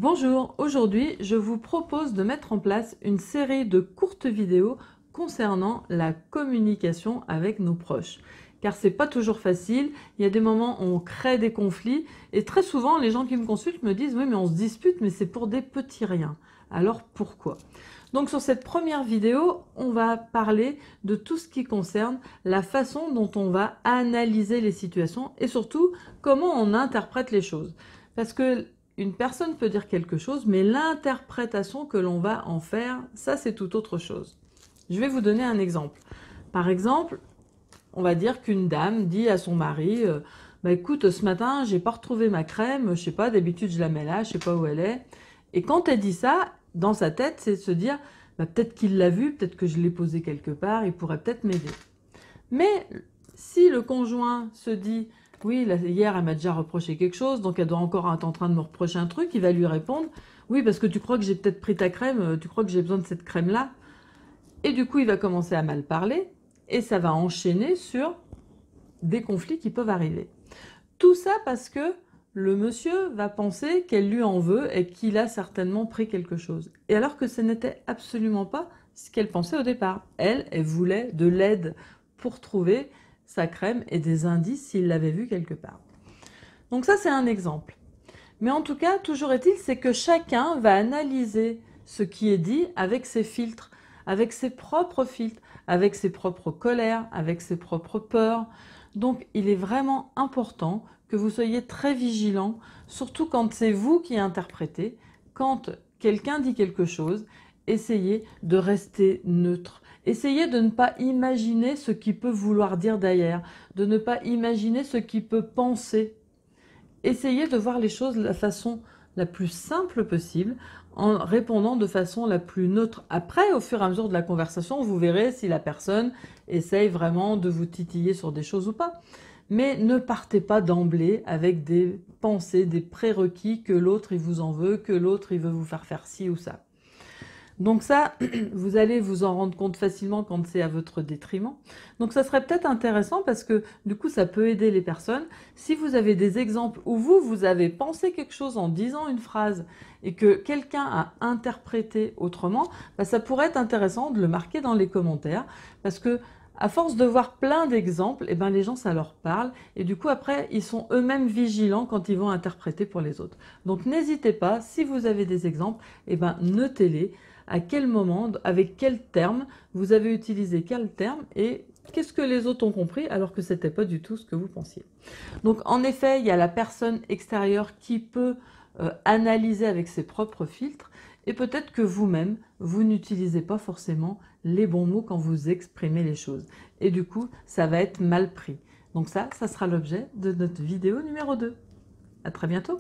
Bonjour, aujourd'hui je vous propose de mettre en place une série de courtes vidéos concernant la communication avec nos proches. Car c'est pas toujours facile, il y a des moments où on crée des conflits et très souvent les gens qui me consultent me disent « oui mais on se dispute mais c'est pour des petits riens ». Alors pourquoi? Donc sur cette première vidéo, on va parler de tout ce qui concerne la façon dont on va analyser les situations et surtout comment on interprète les choses. Parce que une personne peut dire quelque chose, mais l'interprétation que l'on va en faire, ça c'est tout autre chose. Je vais vous donner un exemple. Par exemple, on va dire qu'une dame dit à son mari bah écoute, ce matin, j'ai pas retrouvé ma crème, je sais pas, d'habitude je la mets là, je sais pas où elle est. Et quand elle dit ça, dans sa tête, c'est de se dire bah, peut-être qu'il l'a vue, peut-être que je l'ai posée quelque part, il pourrait peut-être m'aider. Mais si le conjoint se dit oui, là, hier elle m'a déjà reproché quelque chose, donc elle doit encore être en train de me reprocher un truc, il va lui répondre oui, parce que tu crois que j'ai peut-être pris ta crème, tu crois que j'ai besoin de cette crème-là. Et du coup, il va commencer à mal parler et ça va enchaîner sur des conflits qui peuvent arriver. Tout ça parce que le monsieur va penser qu'elle lui en veut et qu'il a certainement pris quelque chose. Et alors que ce n'était absolument pas ce qu'elle pensait au départ. Elle voulait de l'aide pour trouver sa crème et des indices s'il l'avait vue quelque part. Donc ça, c'est un exemple. Mais en tout cas, toujours est-il, c'est que chacun va analyser ce qui est dit avec ses filtres, avec ses propres filtres, avec ses propres colères, avec ses propres peurs. Donc, il est vraiment important que vous soyez très vigilant, surtout quand c'est vous qui interprétez. Quand quelqu'un dit quelque chose, essayez de rester neutre. Essayez de ne pas imaginer ce qu'il peut vouloir dire derrière, de ne pas imaginer ce qu'il peut penser. Essayez de voir les choses de la façon la plus simple possible, en répondant de façon la plus neutre. Après, au fur et à mesure de la conversation, vous verrez si la personne essaye vraiment de vous titiller sur des choses ou pas. Mais ne partez pas d'emblée avec des pensées, des prérequis que l'autre il vous en veut, que l'autre il veut vous faire ci ou ça. Donc ça, vous allez vous en rendre compte facilement quand c'est à votre détriment. Donc ça serait peut-être intéressant parce que du coup ça peut aider les personnes. Si vous avez des exemples où vous avez pensé quelque chose en disant une phrase et que quelqu'un a interprété autrement, bah ça pourrait être intéressant de le marquer dans les commentaires parce que à force de voir plein d'exemples, eh ben les gens ça leur parle et du coup après ils sont eux-mêmes vigilants quand ils vont interpréter pour les autres. Donc n'hésitez pas, si vous avez des exemples, eh ben notez-les. À quel moment, avec quel terme vous avez utilisé quel terme et qu'est-ce que les autres ont compris alors que ce n'était pas du tout ce que vous pensiez. Donc en effet, il y a la personne extérieure qui peut analyser avec ses propres filtres et peut-être que vous-même, vous n'utilisez pas forcément les bons mots quand vous exprimez les choses. Et du coup, ça va être mal pris. Donc ça sera l'objet de notre vidéo numéro 2. À très bientôt.